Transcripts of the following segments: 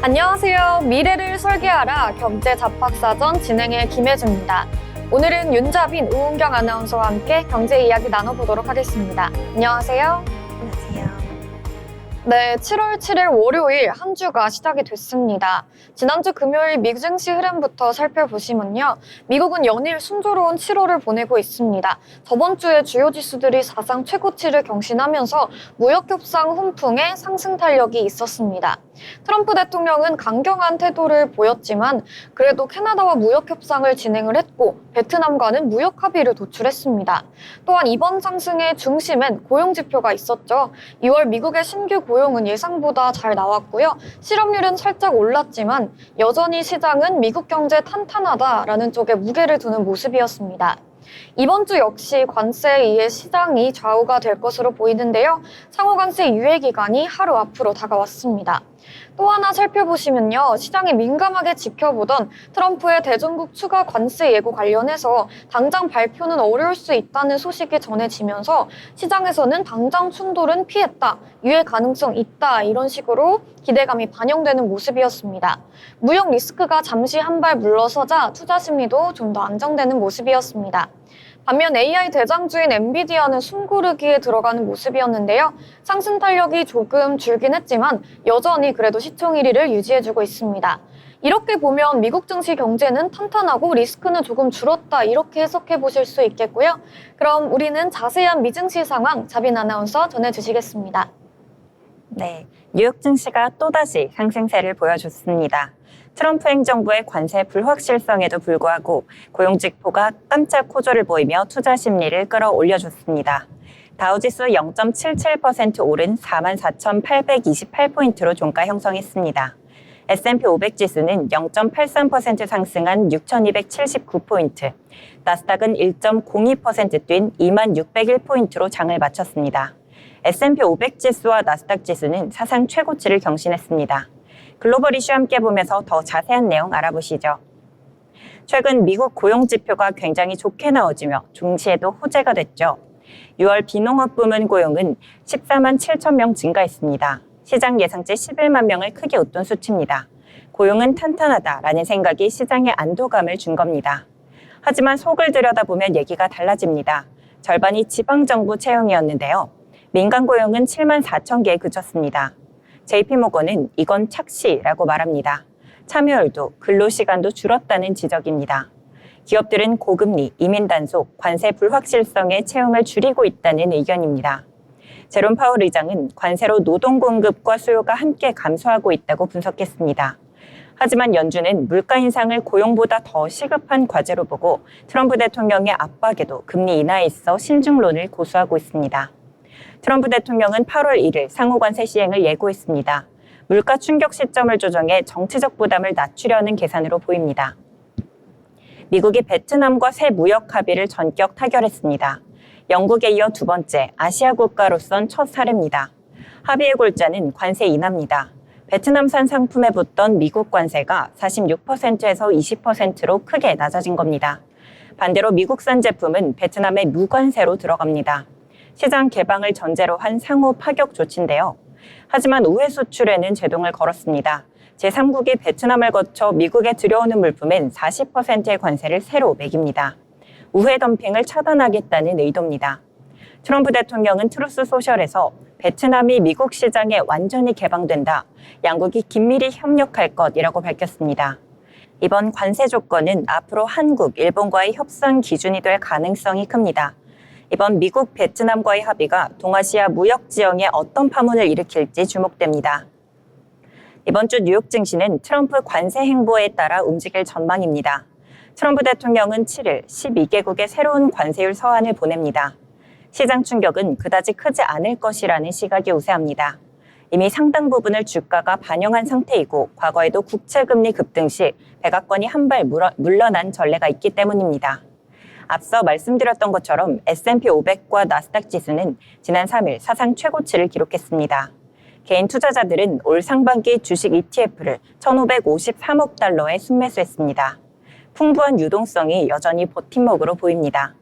안녕하세요. 미래를 설계하라 경제 잡학사전 진행의 김혜주입니다. 오늘은 윤자빈, 우은경 아나운서와 함께 경제 이야기 나눠보도록 하겠습니다. 안녕하세요. 안녕하세요. 네, 7월 7일 월요일 한 주가 시작이 됐습니다. 지난주 금요일 미국 증시 흐름부터 살펴보시면요. 미국은 연일 순조로운 7월을 보내고 있습니다. 저번 주에 주요 지수들이 사상 최고치를 경신하면서 무역협상 훈풍에 상승 탄력이 있었습니다. 트럼프 대통령은 강경한 태도를 보였지만 그래도 캐나다와 무역협상을 진행을 했고 베트남과는 무역 합의를 도출했습니다. 또한 이번 상승의 중심엔 고용지표가 있었죠. 2월 미국의 신규 고용은 예상보다 잘 나왔고요. 실업률은 살짝 올랐지만 여전히 시장은 미국 경제 탄탄하다라는 쪽에 무게를 두는 모습이었습니다. 이번 주 역시 관세에 의해 시장이 좌우가 될 것으로 보이는데요. 상호 관세 유예 기간이 하루 앞으로 다가왔습니다. 또 하나 살펴보시면요. 시장이 민감하게 지켜보던 트럼프의 대중국 추가 관세 예고 관련해서 당장 발표는 어려울 수 있다는 소식이 전해지면서 시장에서는 당장 충돌은 피했다, 유예 가능성 있다 이런 식으로 기대감이 반영되는 모습이었습니다. 무역 리스크가 잠시 한 발 물러서자 투자 심리도 좀 더 안정되는 모습이었습니다. 반면 AI 대장주인 엔비디아는 숨고르기에 들어가는 모습이었는데요. 상승 탄력이 조금 줄긴 했지만 여전히 그래도 시총 1위를 유지해주고 있습니다. 이렇게 보면 미국 증시 경제는 탄탄하고 리스크는 조금 줄었다 이렇게 해석해 보실 수 있겠고요. 그럼 우리는 자세한 미증시 상황 자빈 아나운서 전해주시겠습니다. 네, 뉴욕 증시가 또다시 상승세를 보여줬습니다. 트럼프 행정부의 관세 불확실성에도 불구하고 고용지표가 깜짝 호조를 보이며 투자 심리를 끌어올려줬습니다. 다우지수 0.77% 오른 44,828포인트로 종가 형성했습니다. S&P 500 지수는 0.83% 상승한 6,279포인트, 나스닥은 1.02% 뛴 26,101포인트로 장을 마쳤습니다. S&P 500 지수와 나스닥 지수는 사상 최고치를 경신했습니다. 글로벌 이슈 함께 보면서 더 자세한 내용 알아보시죠. 최근 미국 고용지표가 굉장히 좋게 나와지며 증시에도 호재가 됐죠. 6월 비농업 부문 고용은 14만 7천 명 증가했습니다. 시장 예상치 11만 명을 크게 웃돈 수치입니다. 고용은 탄탄하다라는 생각이 시장에 안도감을 준 겁니다. 하지만 속을 들여다보면 얘기가 달라집니다. 절반이 지방정부 채용이었는데요. 민간 고용은 7만 4천 개에 그쳤습니다. JP모건은 이건 착시라고 말합니다. 참여율도 근로시간도 줄었다는 지적입니다. 기업들은 고금리, 이민 단속, 관세 불확실성에 채용을 줄이고 있다는 의견입니다. 제롬 파월 의장은 관세로 노동 공급과 수요가 함께 감소하고 있다고 분석했습니다. 하지만 연준은 물가 인상을 고용보다 더 시급한 과제로 보고 트럼프 대통령의 압박에도 금리 인하에 있어 신중론을 고수하고 있습니다. 트럼프 대통령은 8월 1일 상호관세 시행을 예고했습니다. 물가 충격 시점을 조정해 정치적 부담을 낮추려는 계산으로 보입니다. 미국이 베트남과 새 무역 합의를 전격 타결했습니다. 영국에 이어 두 번째 아시아 국가로선 첫 사례입니다. 합의의 골자는 관세 인하입니다. 베트남산 상품에 붙던 미국 관세가 46%에서 20%로 크게 낮아진 겁니다. 반대로 미국산 제품은 베트남의 무관세로 들어갑니다. 시장 개방을 전제로 한 상호 파격 조치인데요. 하지만 우회 수출에는 제동을 걸었습니다. 제3국이 베트남을 거쳐 미국에 들여오는 물품엔 40%의 관세를 새로 매깁니다. 우회 덤핑을 차단하겠다는 의도입니다. 트럼프 대통령은 트루스 소셜에서 베트남이 미국 시장에 완전히 개방된다, 양국이 긴밀히 협력할 것이라고 밝혔습니다. 이번 관세 조건은 앞으로 한국, 일본과의 협상 기준이 될 가능성이 큽니다. 이번 미국, 베트남과의 합의가 동아시아 무역 지형에 어떤 파문을 일으킬지 주목됩니다. 이번 주 뉴욕 증시는 트럼프 관세 행보에 따라 움직일 전망입니다. 트럼프 대통령은 7일 12개국의 새로운 관세율 서한을 보냅니다. 시장 충격은 그다지 크지 않을 것이라는 시각이 우세합니다. 이미 상당 부분을 주가가 반영한 상태이고 과거에도 국채금리 급등 시 백악관이 한 발 물러난 전례가 있기 때문입니다. 앞서 말씀드렸던 것처럼 S&P 500과 나스닥 지수는 지난 3일 사상 최고치를 기록했습니다. 개인 투자자들은 올 상반기 주식 ETF를 1,553억 달러에 순매수했습니다. 풍부한 유동성이 여전히 버팀목으로 보입니다.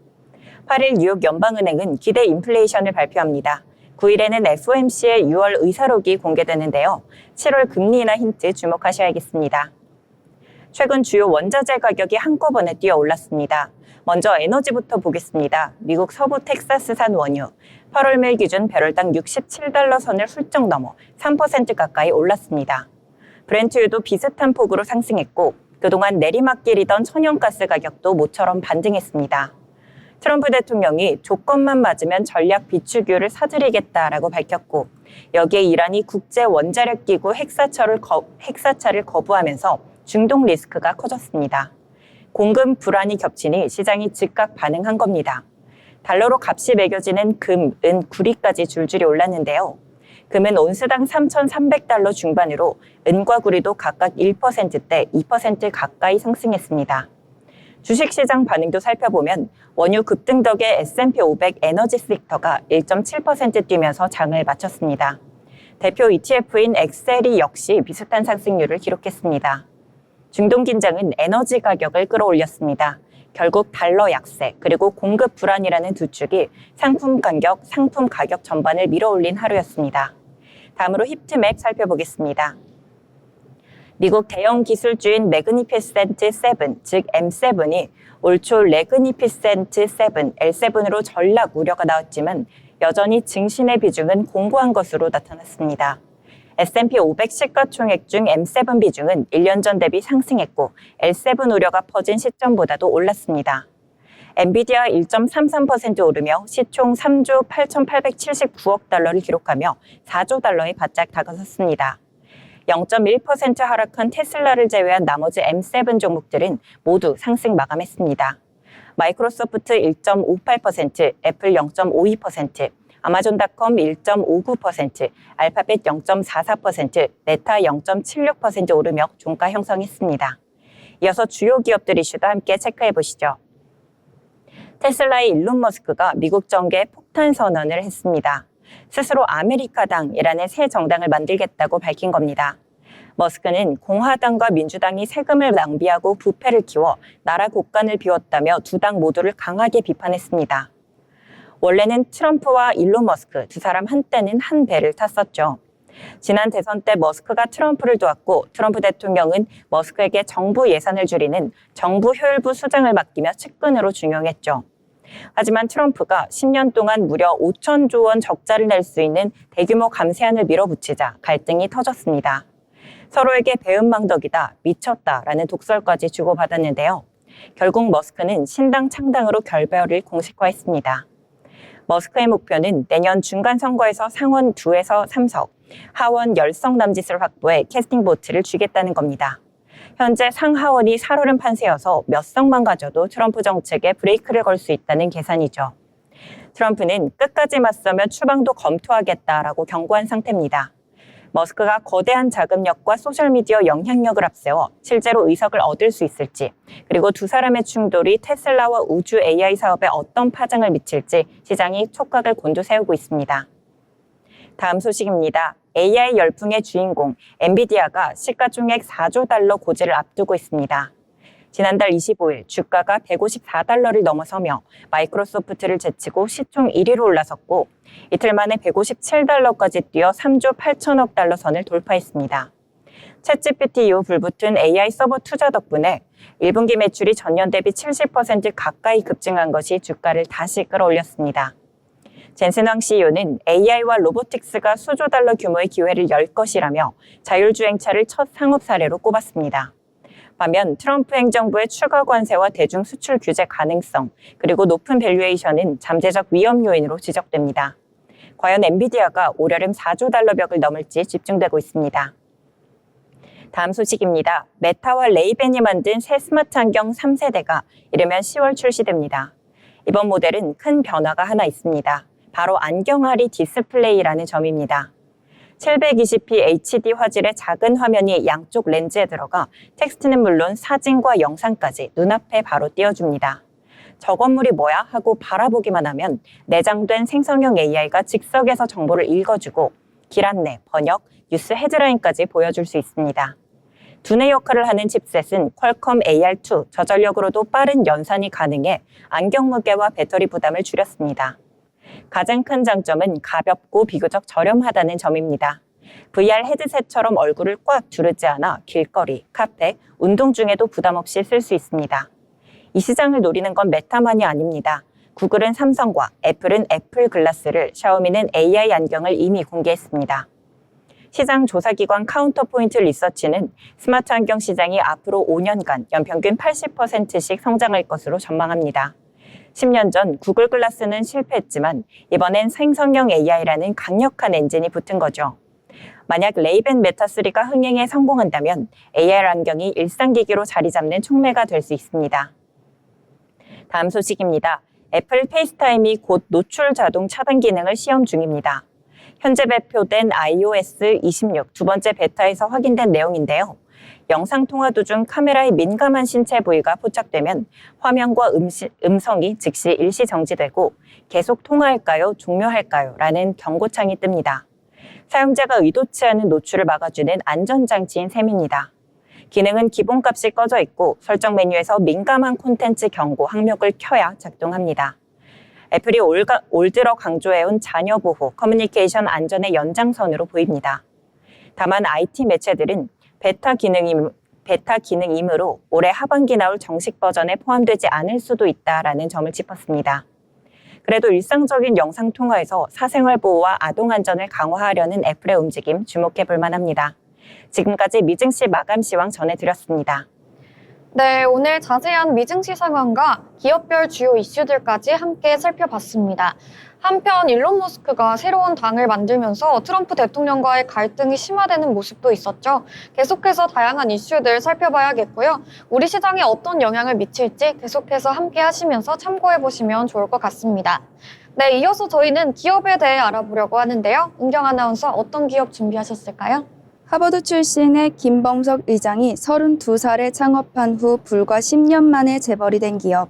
8일 뉴욕 연방은행은 기대 인플레이션을 발표합니다. 9일에는 FOMC의 6월 의사록이 공개되는데요. 7월 금리 인하 힌트 주목하셔야겠습니다. 최근 주요 원자재 가격이 한꺼번에 뛰어 올랐습니다. 먼저 에너지부터 보겠습니다. 미국 서부 텍사스산 원유 8월 말 기준 배럴당 67달러 선을 훌쩍 넘어 3% 가까이 올랐습니다. 브렌트유도 비슷한 폭으로 상승했고 그동안 내리막길이던 천연가스 가격도 모처럼 반등했습니다. 트럼프 대통령이 조건만 맞으면 전략 비축유를 사들이겠다라고 밝혔고 여기에 이란이 국제원자력기구 핵사찰을 거부하면서 중동 리스크가 커졌습니다. 공급 불안이 겹치니 시장이 즉각 반응한 겁니다. 달러로 값이 매겨지는 금, 은, 구리까지 줄줄이 올랐는데요. 금은 온스당 3,300달러 중반으로 은과 구리도 각각 1%대 2% 가까이 상승했습니다. 주식시장 반응도 살펴보면 원유 급등 덕에 S&P 500 에너지 섹터가 1.7% 뛰면서 장을 마쳤습니다. 대표 ETF인 엑셀이 역시 비슷한 상승률을 기록했습니다. 중동 긴장은 에너지 가격을 끌어올렸습니다. 결국 달러 약세 그리고 공급 불안이라는 두 축이 상품 가격 전반을 밀어올린 하루였습니다. 다음으로 히트맵 살펴보겠습니다. 미국 대형 기술주인 매그니피센트 7, 즉 M7이 올 초 레그니피센트 7, L7으로 전락 우려가 나왔지만 여전히 증신의 비중은 공고한 것으로 나타났습니다. S&P 500 시가총액 중 M7 비중은 1년 전 대비 상승했고 L7 우려가 퍼진 시점보다도 올랐습니다. 엔비디아 1.33% 오르며 시총 3조 8,879억 달러를 기록하며 4조 달러에 바짝 다가섰습니다. 0.1% 하락한 테슬라를 제외한 나머지 M7 종목들은 모두 상승 마감했습니다. 마이크로소프트 1.58%, 애플 0.52%, 아마존닷컴 1.59%, 알파벳 0.44%, 메타 0.76% 오르며 종가 형성했습니다. 이어서 주요 기업들 이슈도 함께 체크해 보시죠. 테슬라의 일론 머스크가 미국 정계에 폭탄 선언을 했습니다. 스스로 아메리카당이라는 새 정당을 만들겠다고 밝힌 겁니다. 머스크는 공화당과 민주당이 세금을 낭비하고 부패를 키워 나라 곳간을 비웠다며 두 당 모두를 강하게 비판했습니다. 원래는 트럼프와 일론 머스크 두 사람 한때는 한 배를 탔었죠. 지난 대선 때 머스크가 트럼프를 도왔고 트럼프 대통령은 머스크에게 정부 예산을 줄이는 정부 효율부 수장을 맡기며 측근으로 중용했죠. 하지만 트럼프가 10년 동안 무려 5천조 원 적자를 낼 수 있는 대규모 감세안을 밀어붙이자 갈등이 터졌습니다. 서로에게 배은망덕이다, 미쳤다라는 독설까지 주고받았는데요. 결국 머스크는 신당 창당으로 결별을 공식화했습니다. 머스크의 목표는 내년 중간선거에서 상원 2에서 3석, 하원 10석 남짓을 확보해 캐스팅 보트를 쥐겠다는 겁니다. 현재 상하원이 살얼음 판세여서 몇 석만 가져도 트럼프 정책에 브레이크를 걸 수 있다는 계산이죠. 트럼프는 끝까지 맞서면 추방도 검토하겠다라고 경고한 상태입니다. 머스크가 거대한 자금력과 소셜미디어 영향력을 앞세워 실제로 의석을 얻을 수 있을지, 그리고 두 사람의 충돌이 테슬라와 우주 AI 사업에 어떤 파장을 미칠지 시장이 촉각을 곤두세우고 있습니다. 다음 소식입니다. AI 열풍의 주인공 엔비디아가 시가총액 4조 달러 고지를 앞두고 있습니다. 지난달 25일 주가가 154달러를 넘어서며 마이크로소프트를 제치고 시총 1위로 올라섰고 이틀 만에 157달러까지 뛰어 3조 8천억 달러 선을 돌파했습니다. 챗GPT 이후 불붙은 AI 서버 투자 덕분에 1분기 매출이 전년 대비 70% 가까이 급증한 것이 주가를 다시 끌어올렸습니다. 젠슨 황 CEO는 AI와 로보틱스가 수조 달러 규모의 기회를 열 것이라며 자율주행차를 첫 상업 사례로 꼽았습니다. 반면 트럼프 행정부의 추가 관세와 대중 수출 규제 가능성, 그리고 높은 밸류에이션은 잠재적 위험 요인으로 지적됩니다. 과연 엔비디아가 올여름 4조 달러 벽을 넘을지 집중되고 있습니다. 다음 소식입니다. 메타와 레이벤이 만든 새 스마트 안경 3세대가 이르면 10월 출시됩니다. 이번 모델은 큰 변화가 하나 있습니다. 바로 안경알이 디스플레이라는 점입니다. 720p HD 화질의 작은 화면이 양쪽 렌즈에 들어가 텍스트는 물론 사진과 영상까지 눈앞에 바로 띄워줍니다. 저 건물이 뭐야? 하고 바라보기만 하면 내장된 생성형 AI가 즉석에서 정보를 읽어주고 길 안내, 번역, 뉴스 헤드라인까지 보여줄 수 있습니다. 두뇌 역할을 하는 칩셋은 퀄컴 AR2 저전력으로도 빠른 연산이 가능해 안경 무게와 배터리 부담을 줄였습니다. 가장 큰 장점은 가볍고 비교적 저렴하다는 점입니다. VR 헤드셋처럼 얼굴을 꽉 두르지 않아 길거리, 카페, 운동 중에도 부담 없이 쓸 수 있습니다. 이 시장을 노리는 건 메타만이 아닙니다. 구글은 삼성과 애플은 애플 글라스를, 샤오미는 AI 안경을 이미 공개했습니다. 시장 조사기관 카운터포인트 리서치는 스마트 안경 시장이 앞으로 5년간 연평균 80%씩 성장할 것으로 전망합니다. 10년 전 구글 글라스는 실패했지만 이번엔 생성형 AI라는 강력한 엔진이 붙은 거죠. 만약 레이벤 메타3가 흥행에 성공한다면 AR 안경이 일상기기로 자리 잡는 촉매가 될 수 있습니다. 다음 소식입니다. 애플 페이스타임이 곧 노출 자동 차단 기능을 시험 중입니다. 현재 발표된 iOS 26 두 번째 베타에서 확인된 내용인데요. 영상통화 도중 카메라의 민감한 신체 부위가 포착되면 화면과 음성이 즉시 일시 정지되고 계속 통화할까요? 종료할까요? 라는 경고창이 뜹니다. 사용자가 의도치 않은 노출을 막아주는 안전장치인 셈입니다. 기능은 기본값이 꺼져 있고 설정 메뉴에서 민감한 콘텐츠 경고 항목을 켜야 작동합니다. 애플이 올 들어 강조해온 자녀 보호, 커뮤니케이션 안전의 연장선으로 보입니다. 다만 IT 매체들은 베타 기능이므로 올해 하반기 나올 정식 버전에 포함되지 않을 수도 있다라는 점을 짚었습니다. 그래도 일상적인 영상 통화에서 사생활 보호와 아동 안전을 강화하려는 애플의 움직임 주목해 볼 만합니다. 지금까지 미증시 마감 시황 전해드렸습니다. 네, 오늘 자세한 미증시 상황과 기업별 주요 이슈들까지 함께 살펴봤습니다. 한편 일론 머스크가 새로운 당을 만들면서 트럼프 대통령과의 갈등이 심화되는 모습도 있었죠. 계속해서 다양한 이슈들 살펴봐야겠고요. 우리 시장에 어떤 영향을 미칠지 계속해서 함께 하시면서 참고해보시면 좋을 것 같습니다. 네, 이어서 저희는 기업에 대해 알아보려고 하는데요. 은경 아나운서 어떤 기업 준비하셨을까요? 하버드 출신의 김범석 의장이 32살에 창업한 후 불과 10년 만에 재벌이 된 기업,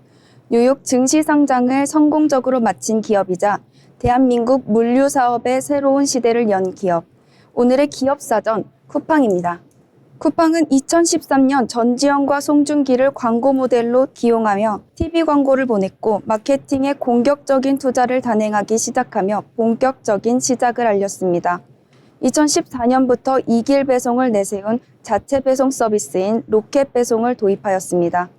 뉴욕 증시 상장을 성공적으로 마친 기업이자 대한민국 물류 사업의 새로운 시대를 연 기업. 오늘의 기업 사전 쿠팡입니다. 쿠팡은 2013년 전지현과 송중기를 광고 모델로 기용하며 TV 광고를 보냈고 마케팅에 공격적인 투자를 단행하기 시작하며 본격적인 시작을 알렸습니다. 2014년부터 이길 배송을 내세운 자체 배송 서비스인 로켓 배송을 도입하였습니다.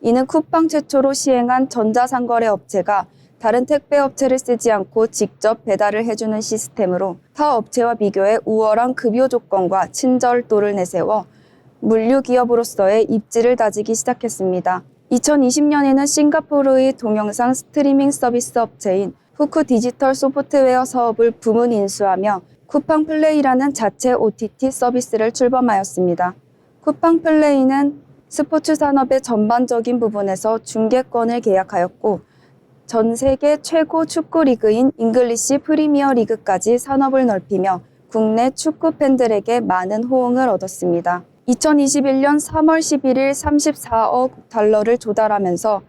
이는 쿠팡 최초로 시행한 전자상거래 업체가 다른 택배 업체를 쓰지 않고 직접 배달을 해주는 시스템으로 타 업체와 비교해 우월한 급여 조건과 친절도를 내세워 물류 기업으로서의 입지를 다지기 시작했습니다. 2020년에는 싱가포르의 동영상 스트리밍 서비스 업체인 후크 디지털 소프트웨어 사업을 부문 인수하며 쿠팡 플레이라는 자체 OTT 서비스를 출범하였습니다. 쿠팡 플레이는 스포츠 산업의 전반적인 부분에서 중계권을 계약하였고 전 세계 최고 축구 리그인 잉글리시 프리미어 리그까지 산업을 넓히며 국내 축구 팬들에게 많은 호응을 얻었습니다. 2021년 3월 11일 34억 달러를 조달하면서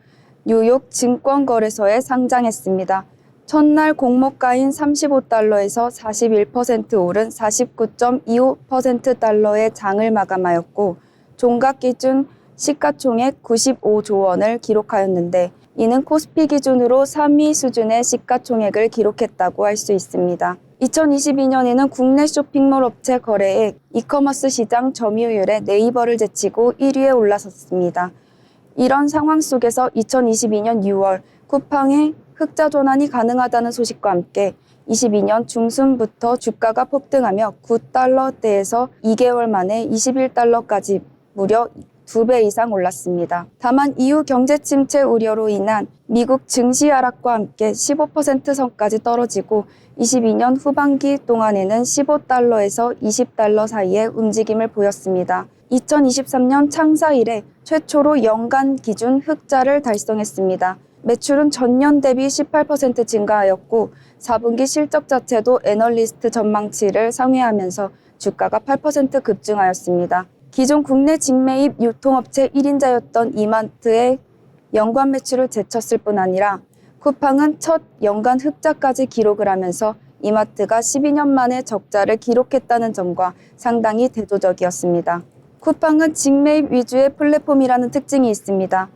뉴욕 증권거래소에 상장했습니다. 첫날 공모가인 35달러에서 41% 오른 49.25%달러의 장을 마감하였고 종각 기준 시가총액 95조 원을 기록하였는데 이는 코스피 기준으로 3위 수준의 시가총액을 기록했다고 할 수 있습니다. 2022년에는 국내 쇼핑몰 업체 거래액, 이커머스 시장 점유율에 네이버를 제치고 1위에 올라섰습니다. 이런 상황 속에서 2022년 6월 쿠팡의 흑자 전환이 가능하다는 소식과 함께 22년 중순부터 주가가 폭등하며 9달러대에서 2개월 만에 21달러까지 무려 2배 이상 올랐습니다. 다만 이후 경제 침체 우려로 인한 미국 증시 하락과 함께 15% 선까지 떨어지고 22년 후반기 동안에는 15달러에서 20달러 사이의 움직임을 보였습니다. 2023년 창사 이래 최초로 연간 기준 흑자를 달성했습니다. 매출은 전년 대비 18% 증가하였고 4분기 실적 자체도 애널리스트 전망치를 상회하면서 주가가 8% 급증하였습니다. 기존 국내 직매입 유통업체 1인자였던 이마트의 연간 매출을 제쳤을 뿐 아니라 쿠팡은 첫 연간 흑자까지 기록을 하면서 이마트가 12년 만에 적자를 기록했다는 점과 상당히 대조적이었습니다. 쿠팡은 직매입 위주의 플랫폼이라는 특징이 있습니다.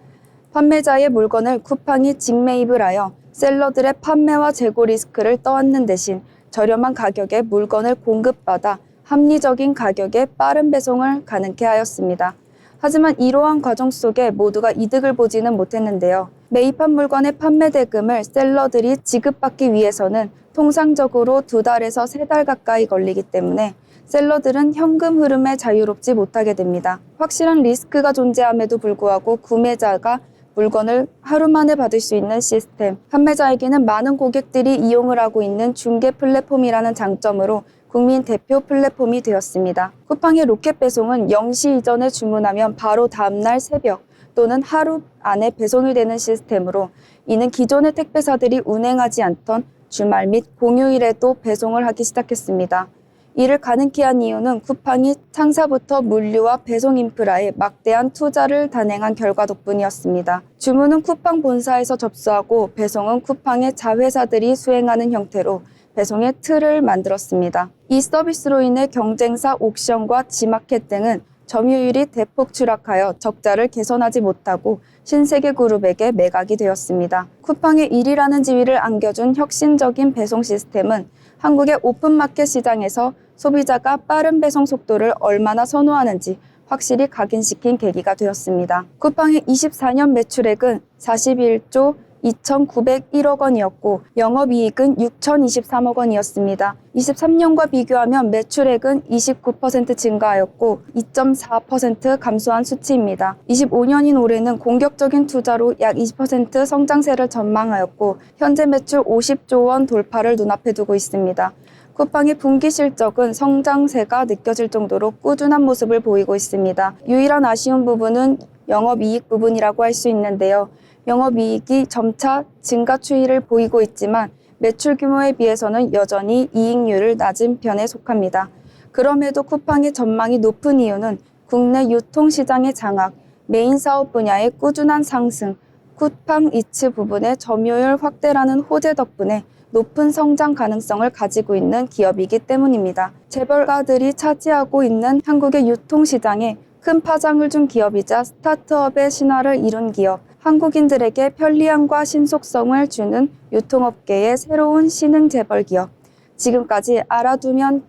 판매자의 물건을 쿠팡이 직매입을 하여 셀러들의 판매와 재고 리스크를 떠안는 대신 저렴한 가격에 물건을 공급받아 합리적인 가격에 빠른 배송을 가능케 하였습니다. 하지만 이러한 과정 속에 모두가 이득을 보지는 못했는데요. 매입한 물건의 판매 대금을 셀러들이 지급받기 위해서는 통상적으로 2달에서 3달 가까이 걸리기 때문에 셀러들은 현금 흐름에 자유롭지 못하게 됩니다. 확실한 리스크가 존재함에도 불구하고 구매자가 물건을 하루 만에 받을 수 있는 시스템, 판매자에게는 많은 고객들이 이용을 하고 있는 중개 플랫폼이라는 장점으로 국민 대표 플랫폼이 되었습니다. 쿠팡의 로켓 배송은 0시 이전에 주문하면 바로 다음날 새벽 또는 하루 안에 배송이 되는 시스템으로 이는 기존의 택배사들이 운행하지 않던 주말 및 공휴일에도 배송을 하기 시작했습니다. 이를 가능케 한 이유는 쿠팡이 창사부터 물류와 배송 인프라에 막대한 투자를 단행한 결과 덕분이었습니다. 주문은 쿠팡 본사에서 접수하고 배송은 쿠팡의 자회사들이 수행하는 형태로 배송의 틀을 만들었습니다. 이 서비스로 인해 경쟁사 옥션과 지마켓 등은 점유율이 대폭 추락하여 적자를 개선하지 못하고 신세계그룹에게 매각이 되었습니다. 쿠팡의 1위라는 지위를 안겨준 혁신적인 배송 시스템은 한국의 오픈마켓 시장에서 소비자가 빠른 배송 속도를 얼마나 선호하는지 확실히 각인시킨 계기가 되었습니다. 쿠팡의 24년 매출액은 41조 2,901억 원이었고 영업이익은 6,023억 원이었습니다. 23년과 비교하면 매출액은 29% 증가하였고 2.4% 감소한 수치입니다. 25년인 올해는 공격적인 투자로 약 20% 성장세를 전망하였고 현재 매출 50조 원 돌파를 눈앞에 두고 있습니다. 쿠팡의 분기 실적은 성장세가 느껴질 정도로 꾸준한 모습을 보이고 있습니다. 유일한 아쉬운 부분은 영업이익 부분이라고 할 수 있는데요. 영업이익이 점차 증가 추이를 보이고 있지만 매출 규모에 비해서는 여전히 이익률을 낮은 편에 속합니다. 그럼에도 쿠팡의 전망이 높은 이유는 국내 유통시장의 장악, 메인 사업 분야의 꾸준한 상승, 쿠팡 이츠 부분의 점유율 확대라는 호재 덕분에 높은 성장 가능성을 가지고 있는 기업이기 때문입니다. 재벌가들이 차지하고 있는 한국의 유통시장에 큰 파장을 준 기업이자 스타트업의 신화를 이룬 기업, 한국인들에게 편리함과 신속성을 주는 유통업계의 새로운 신흥 재벌 기업. 지금까지 알아두면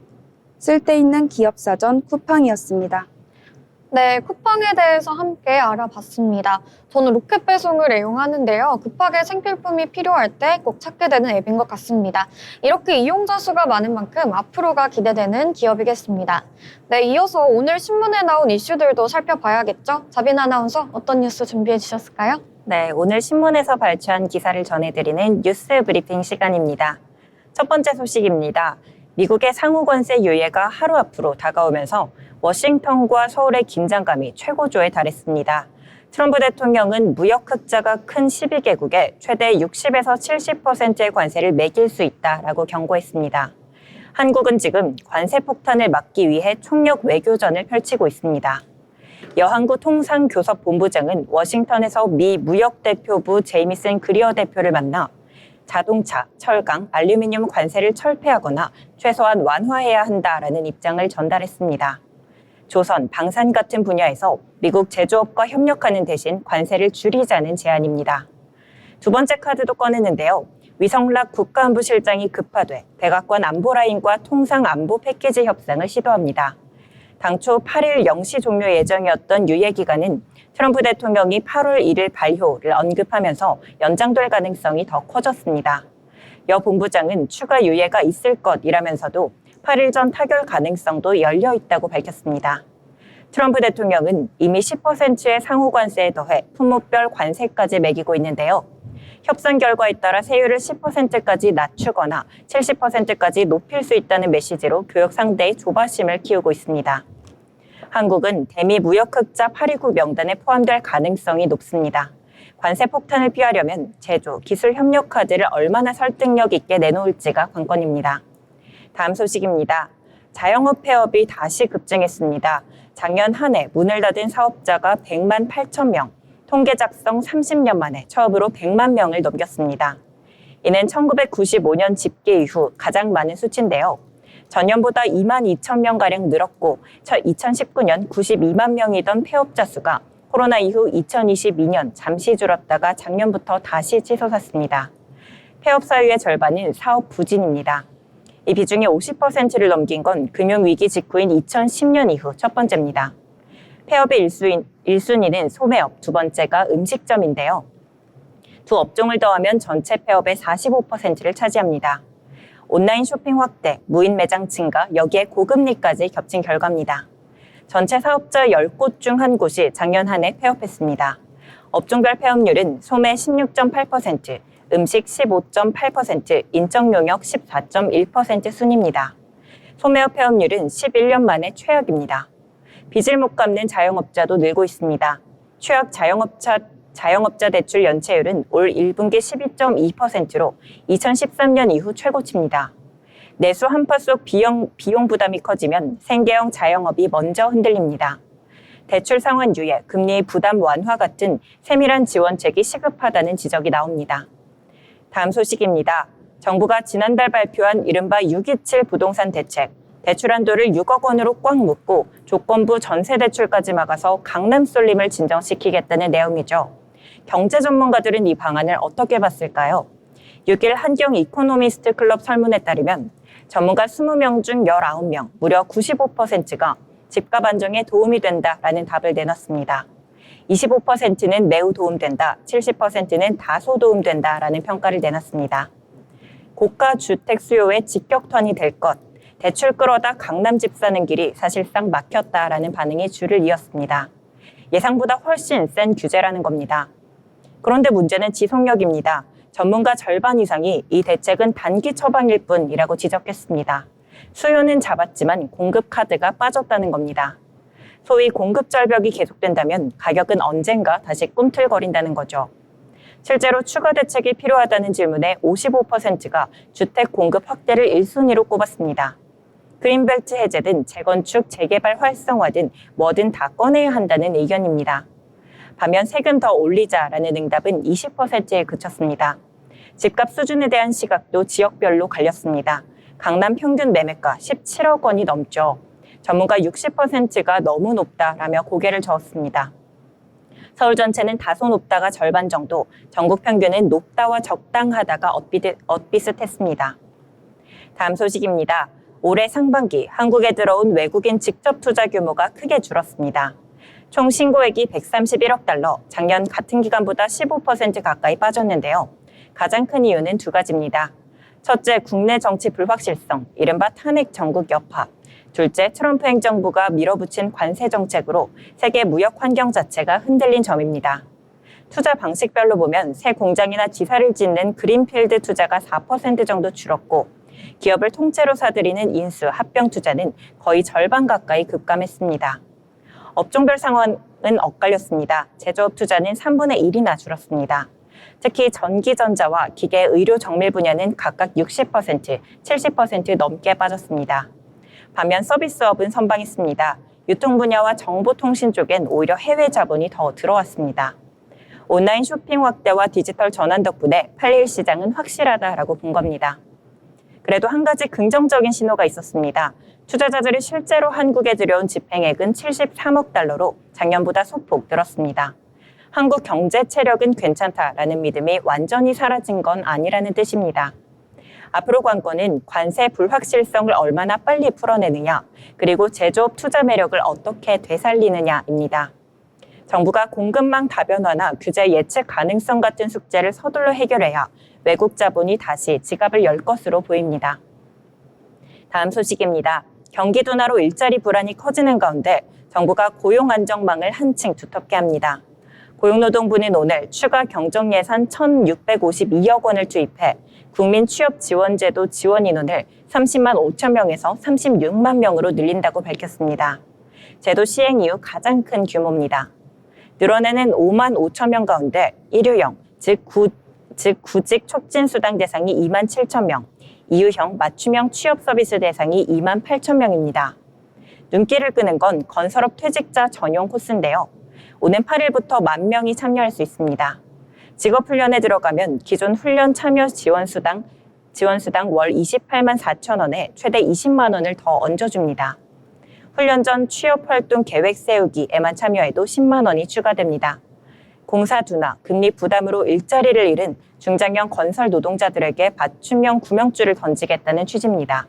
쓸데있는 기업사전 쿠팡이었습니다. 네, 쿠팡에 대해서 함께 알아봤습니다. 저는 로켓 배송을 애용하는데요. 급하게 생필품이 필요할 때 꼭 찾게 되는 앱인 것 같습니다. 이렇게 이용자 수가 많은 만큼 앞으로가 기대되는 기업이겠습니다. 네, 이어서 오늘 신문에 나온 이슈들도 살펴봐야겠죠? 자빈 아나운서 어떤 뉴스 준비해 주셨을까요? 네, 오늘 신문에서 발췌한 기사를 전해드리는 뉴스 브리핑 시간입니다. 첫 번째 소식입니다. 미국의 상호 관세 유예가 하루 앞으로 다가오면서 워싱턴과 서울의 긴장감이 최고조에 달했습니다. 트럼프 대통령은 무역 흑자가 큰 12개국에 최대 60에서 70%의 관세를 매길 수 있다라고 경고했습니다. 한국은 지금 관세 폭탄을 막기 위해 총력 외교전을 펼치고 있습니다. 여한구 통상교섭본부장은 워싱턴에서 미 무역대표부 제이미슨 그리어 대표를 만나 자동차, 철강, 알루미늄 관세를 철폐하거나 최소한 완화해야 한다라는 입장을 전달했습니다. 조선, 방산 같은 분야에서 미국 제조업과 협력하는 대신 관세를 줄이자는 제안입니다. 두 번째 카드도 꺼내는데요. 위성락 국가안보실장이 급파돼 백악관 안보라인과 통상안보 패키지 협상을 시도합니다. 당초 8일 0시 종료 예정이었던 유예 기간은 트럼프 대통령이 8월 1일 발효를 언급하면서 연장될 가능성이 더 커졌습니다. 여 본부장은 추가 유예가 있을 것이라면서도 8일 전 타결 가능성도 열려 있다고 밝혔습니다. 트럼프 대통령은 이미 10%의 상호 관세에 더해 품목별 관세까지 매기고 있는데요. 협상 결과에 따라 세율을 10%까지 낮추거나 70%까지 높일 수 있다는 메시지로 교역 상대의 조바심을 키우고 있습니다. 한국은 대미 무역 흑자 8위국 명단에 포함될 가능성이 높습니다. 관세 폭탄을 피하려면 제조, 기술 협력 카드를 얼마나 설득력 있게 내놓을지가 관건입니다. 다음 소식입니다. 자영업 폐업이 다시 급증했습니다. 작년 한 해 문을 닫은 사업자가 100만 8천 명, 통계 작성 30년 만에 처음으로 100만 명을 넘겼습니다. 이는 1995년 집계 이후 가장 많은 수치인데요. 전년보다 2만 2천 명가량 늘었고 2019년 92만 명이던 폐업자 수가 코로나 이후 2022년 잠시 줄었다가 작년부터 다시 치솟았습니다. 폐업 사유의 절반은 사업 부진입니다. 이 비중이 50%를 넘긴 건 금융위기 직후인 2010년 이후 첫 번째입니다. 폐업의 1순위는 소매업, 두 번째가 음식점인데요. 두 업종을 더하면 전체 폐업의 45%를 차지합니다. 온라인 쇼핑 확대, 무인 매장 증가, 여기에 고금리까지 겹친 결과입니다. 전체 사업자 10곳 중 한 곳이 작년 한 해 폐업했습니다. 업종별 폐업률은 소매 16.8%, 음식 15.8%, 인적용역 14.1% 순입니다. 소매업 폐업률은 11년 만에 최악입니다. 빚을 못 갚는 자영업자도 늘고 있습니다. 최악 자영업자 대출 연체율은 올 1분기 12.2%로 2013년 이후 최고치입니다. 내수 한파 속 비용 부담이 커지면 생계형 자영업이 먼저 흔들립니다. 대출 상환 유예, 금리 부담 완화 같은 세밀한 지원책이 시급하다는 지적이 나옵니다. 다음 소식입니다. 정부가 지난달 발표한 이른바 627 부동산 대책, 대출 한도를 6억 원으로 꽉 묶고 조건부 전세 대출까지 막아서 강남 쏠림을 진정시키겠다는 내용이죠. 경제 전문가들은 이 방안을 어떻게 봤을까요? 6일 한경 이코노미스트 클럽 설문에 따르면 전문가 20명 중 19명, 무려 95%가 집값 안정에 도움이 된다라는 답을 내놨습니다. 25%는 매우 도움된다, 70%는 다소 도움된다라는 평가를 내놨습니다. 고가 주택 수요의 직격탄이 될 것, 대출 끌어다 강남 집 사는 길이 사실상 막혔다라는 반응이 줄을 이었습니다. 예상보다 훨씬 센 규제라는 겁니다. 그런데 문제는 지속력입니다. 전문가 절반 이상이 이 대책은 단기 처방일 뿐이라고 지적했습니다. 수요는 잡았지만 공급 카드가 빠졌다는 겁니다. 소위 공급 절벽이 계속된다면 가격은 언젠가 다시 꿈틀거린다는 거죠. 실제로 추가 대책이 필요하다는 질문에 55%가 주택 공급 확대를 1순위로 꼽았습니다. 그린벨트 해제든 재건축, 재개발 활성화든 뭐든 다 꺼내야 한다는 의견입니다. 반면 세금 더 올리자라는 응답은 20%에 그쳤습니다. 집값 수준에 대한 시각도 지역별로 갈렸습니다. 강남 평균 매매가 17억 원이 넘죠. 전문가 60%가 너무 높다라며 고개를 저었습니다. 서울 전체는 다소 높다가 절반 정도, 전국 평균은 높다와 적당하다가 엇비슷했습니다. 다음 소식입니다. 올해 상반기 한국에 들어온 외국인 직접 투자 규모가 크게 줄었습니다. 총 신고액이 131억 달러, 작년 같은 기간보다 15% 가까이 빠졌는데요. 가장 큰 이유는 두 가지입니다. 첫째, 국내 정치 불확실성, 이른바 탄핵 전국 여파. 둘째, 트럼프 행정부가 밀어붙인 관세 정책으로 세계 무역 환경 자체가 흔들린 점입니다. 투자 방식별로 보면 새 공장이나 지사를 짓는 그린필드 투자가 4% 정도 줄었고, 기업을 통째로 사들이는 인수, 합병 투자는 거의 절반 가까이 급감했습니다. 업종별 상황은 엇갈렸습니다. 제조업 투자는 3분의 1이나 줄었습니다. 특히 전기전자와 기계, 의료, 정밀 분야는 각각 60%, 70% 넘게 빠졌습니다. 반면 서비스업은 선방했습니다. 유통 분야와 정보통신 쪽엔 오히려 해외 자본이 더 들어왔습니다. 온라인 쇼핑 확대와 디지털 전환 덕분에 팔릴 시장은 확실하다라고 본 겁니다. 그래도 한 가지 긍정적인 신호가 있었습니다. 투자자들이 실제로 한국에 들여온 집행액은 73억 달러로 작년보다 소폭 늘었습니다. 한국 경제 체력은 괜찮다라는 믿음이 완전히 사라진 건 아니라는 뜻입니다. 앞으로 관건은 관세 불확실성을 얼마나 빨리 풀어내느냐, 그리고 제조업 투자 매력을 어떻게 되살리느냐입니다. 정부가 공급망 다변화나 규제 예측 가능성 같은 숙제를 서둘러 해결해야 외국 자본이 다시 지갑을 열 것으로 보입니다. 다음 소식입니다. 경기 둔화로 일자리 불안이 커지는 가운데 정부가 고용 안정망을 한층 두텁게 합니다. 고용노동부는 오늘 추가 경정 예산 1,652억 원을 투입해 국민 취업 지원제도 지원 인원을 30만 5천 명에서 36만 명으로 늘린다고 밝혔습니다. 제도 시행 이후 가장 큰 규모입니다. 늘어나는 5만 5천 명 가운데 일유형, 즉 구직 촉진 수당 대상이 2만 7천 명, 이유형 맞춤형 취업 서비스 대상이 2만 8천 명입니다. 눈길을 끄는 건 건설업 퇴직자 전용 코스인데요. 오는 8일부터 1만 명이 참여할 수 있습니다. 직업훈련에 들어가면 기존 훈련 참여 지원수당 월 28만 4천 원에 최대 20만 원을 더 얹어줍니다. 훈련 전 취업활동 계획 세우기에만 참여해도 10만 원이 추가됩니다. 공사 둔화, 금리 부담으로 일자리를 잃은 중장년 건설 노동자들에게 맞춤형 구명줄을 던지겠다는 취지입니다.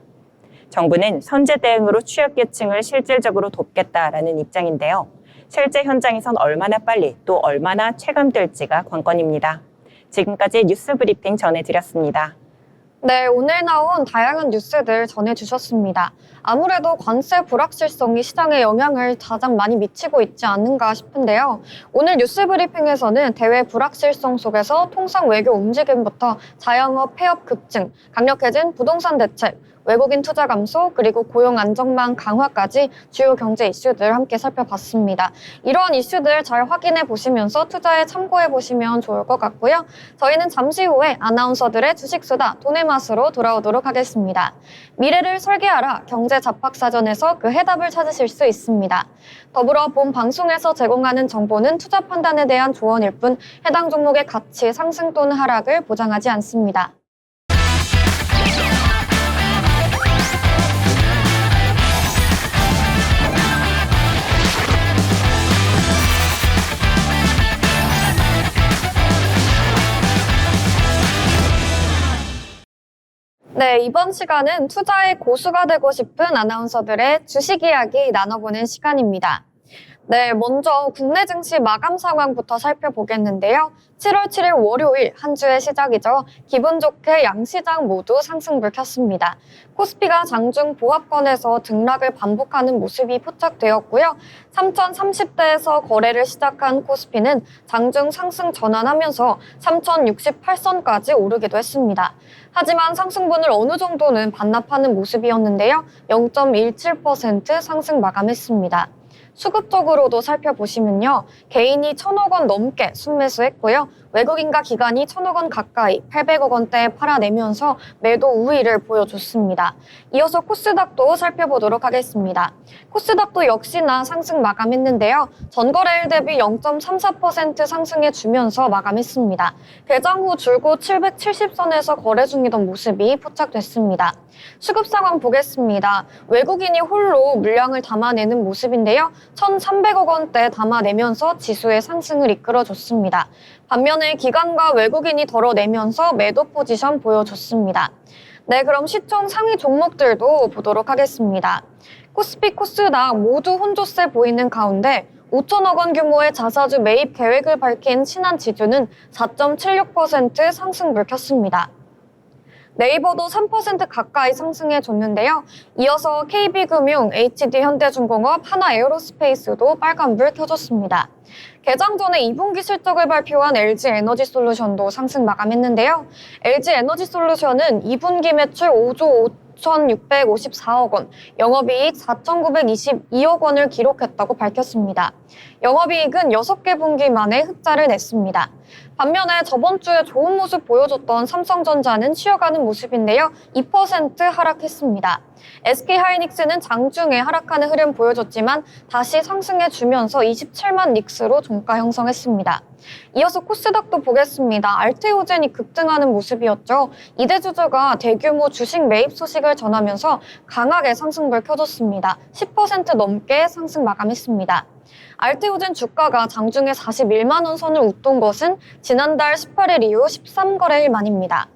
정부는 선제 대응으로 취약계층을 실질적으로 돕겠다라는 입장인데요. 실제 현장에선 얼마나 빨리 또 얼마나 체감될지가 관건입니다. 지금까지 뉴스 브리핑 전해드렸습니다. 네, 오늘 나온 다양한 뉴스들 전해주셨습니다. 아무래도 관세 불확실성이 시장에 영향을 가장 많이 미치고 있지 않는가 싶은데요. 오늘 뉴스 브리핑에서는 대외 불확실성 속에서 통상 외교 움직임부터 자영업 폐업 급증, 강력해진 부동산 대책, 외국인 투자 감소, 그리고 고용 안정망 강화까지 주요 경제 이슈들 함께 살펴봤습니다. 이러한 이슈들 잘 확인해 보시면서 투자에 참고해 보시면 좋을 것 같고요. 저희는 잠시 후에 아나운서들의 주식수다 돈의 맛으로 돌아오도록 하겠습니다. 미래를 설계하라 경제 잡학사전에서 그 해답을 찾으실 수 있습니다. 더불어 본 방송에서 제공하는 정보는 투자 판단에 대한 조언일 뿐 해당 종목의 가치 상승 또는 하락을 보장하지 않습니다. 네, 이번 시간은 투자의 고수가 되고 싶은 아나운서들의 주식 이야기 나눠보는 시간입니다. 네, 먼저 국내 증시 마감 상황부터 살펴보겠는데요. 7월 7일 월요일 한 주의 시작이죠. 기분 좋게 양시장 모두 상승불 켰습니다. 코스피가 장중 보합권에서 등락을 반복하는 모습이 포착되었고요. 3030대에서 거래를 시작한 코스피는 장중 상승 전환하면서 3068선까지 오르기도 했습니다. 하지만 상승분을 어느 정도는 반납하는 모습이었는데요. 0.17% 상승 마감했습니다. 수급적으로도 살펴보시면요. 개인이 1,000억 원 넘게 순매수했고요. 외국인과 기관이 1,000억 원 가까이 800억 원대에 팔아내면서 매도 우위를 보여줬습니다. 이어서 코스닥도 살펴보도록 하겠습니다. 코스닥도 역시나 상승 마감했는데요. 전거래일 대비 0.34% 상승해주면서 마감했습니다. 개장 후 줄곧 770선에서 거래 중이던 모습이 포착됐습니다. 수급 상황 보겠습니다. 외국인이 홀로 물량을 담아내는 모습인데요. 1,300억 원대 담아내면서 지수의 상승을 이끌어줬습니다. 반면에 기관과 외국인이 덜어내면서 매도 포지션 보여줬습니다. 네, 그럼 시총 상위 종목들도 보도록 하겠습니다. 코스피, 코스닥 모두 혼조세 보이는 가운데 5천억 원 규모의 자사주 매입 계획을 밝힌 신한지주는 4.76% 상승불 켰습니다. 네이버도 3% 가까이 상승해줬는데요. 이어서 KB금융, HD현대중공업, 하나에어로스페이스도 빨간불 켜줬습니다. 개장 전에 2분기 실적을 발표한 LG에너지솔루션도 상승 마감했는데요. LG에너지솔루션은 2분기 매출 5조 5,654억 원, 영업이익 4,922억 원을 기록했다고 밝혔습니다. 영업이익은 6개 분기 만에 흑자를 냈습니다. 반면에 저번 주에 좋은 모습 보여줬던 삼성전자는 쉬어가는 모습인데요. 2% 하락했습니다. SK하이닉스는 장중에 하락하는 흐름 보여줬지만 다시 상승해주면서 27만 닉스로 종가 형성했습니다. 이어서 코스닥도 보겠습니다. 알테오젠이 급등하는 모습이었죠. 이 대주주가 대규모 주식 매입 소식을 전하면서 강하게 상승불 켜줬습니다. 10% 넘게 상승 마감했습니다. 알테오젠 주가가 장중에 41만 원 선을 웃돈 것은 지난달 18일 이후 13거래일 만입니다.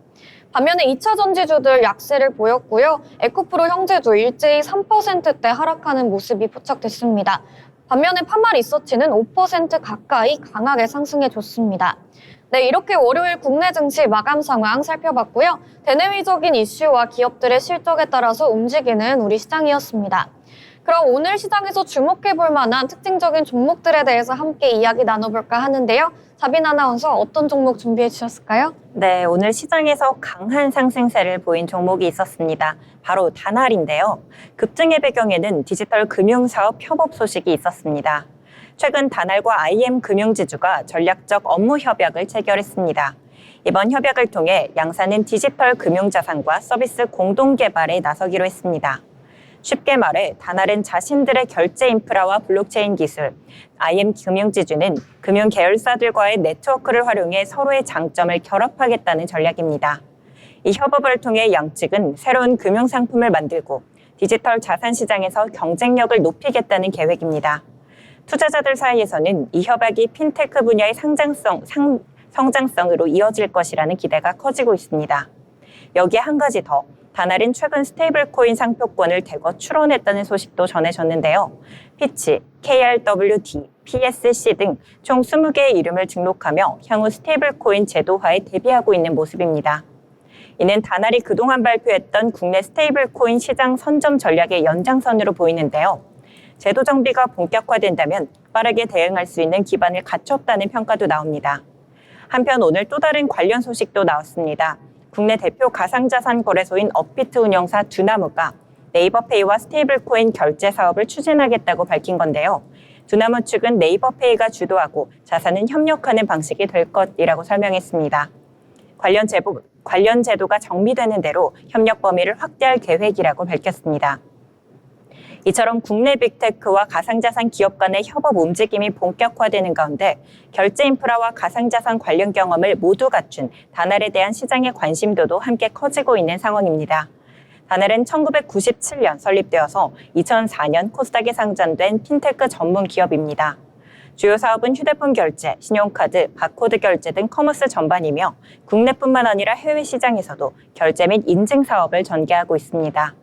반면에 2차 전지주들 약세를 보였고요. 에코프로 형제주 일제히 3%대 하락하는 모습이 포착됐습니다. 반면에 파마리서치는 5% 가까이 강하게 상승해줬습니다. 네, 이렇게 월요일 국내 증시 마감 상황 살펴봤고요. 대내외적인 이슈와 기업들의 실적에 따라서 움직이는 우리 시장이었습니다. 그럼 오늘 시장에서 주목해볼 만한 특징적인 종목들에 대해서 함께 이야기 나눠볼까 하는데요. 자빈 아나운서 어떤 종목 준비해 주셨을까요? 네, 오늘 시장에서 강한 상승세를 보인 종목이 있었습니다. 바로 다날인데요. 급등의 배경에는 디지털 금융사업 협업 소식이 있었습니다. 최근 다날과 IM 금융지주가 전략적 업무 협약을 체결했습니다. 이번 협약을 통해 양사는 디지털 금융자산과 서비스 공동 개발에 나서기로 했습니다. 쉽게 말해 다날은 자신들의 결제 인프라와 블록체인 기술, IM 금융지주는 금융 계열사들과의 네트워크를 활용해 서로의 장점을 결합하겠다는 전략입니다. 이 협업을 통해 양측은 새로운 금융 상품을 만들고 디지털 자산 시장에서 경쟁력을 높이겠다는 계획입니다. 투자자들 사이에서는 이 협약이 핀테크 분야의 성장성으로 이어질 것이라는 기대가 커지고 있습니다. 여기에 한 가지 더, 다날은 최근 스테이블코인 상표권을 대거 출원했다는 소식도 전해졌는데요. 피치, KRWD, PSC 등 총 20개의 이름을 등록하며 향후 스테이블코인 제도화에 대비하고 있는 모습입니다. 이는 다날이 그동안 발표했던 국내 스테이블코인 시장 선점 전략의 연장선으로 보이는데요. 제도 정비가 본격화된다면 빠르게 대응할 수 있는 기반을 갖췄다는 평가도 나옵니다. 한편 오늘 또 다른 관련 소식도 나왔습니다. 국내 대표 가상자산 거래소인 업비트 운영사 두나무가 네이버페이와 스테이블코인 결제 사업을 추진하겠다고 밝힌 건데요. 두나무 측은 네이버페이가 주도하고 자사는 협력하는 방식이 될 것이라고 설명했습니다. 관련 제도가 정비되는 대로 협력 범위를 확대할 계획이라고 밝혔습니다. 이처럼 국내 빅테크와 가상자산 기업 간의 협업 움직임이 본격화되는 가운데 결제 인프라와 가상자산 관련 경험을 모두 갖춘 다날에 대한 시장의 관심도도 함께 커지고 있는 상황입니다. 다날은 1997년 설립되어서 2004년 코스닥에 상장된 핀테크 전문 기업입니다. 주요 사업은 휴대폰 결제, 신용카드, 바코드 결제 등 커머스 전반이며 국내뿐만 아니라 해외 시장에서도 결제 및 인증 사업을 전개하고 있습니다.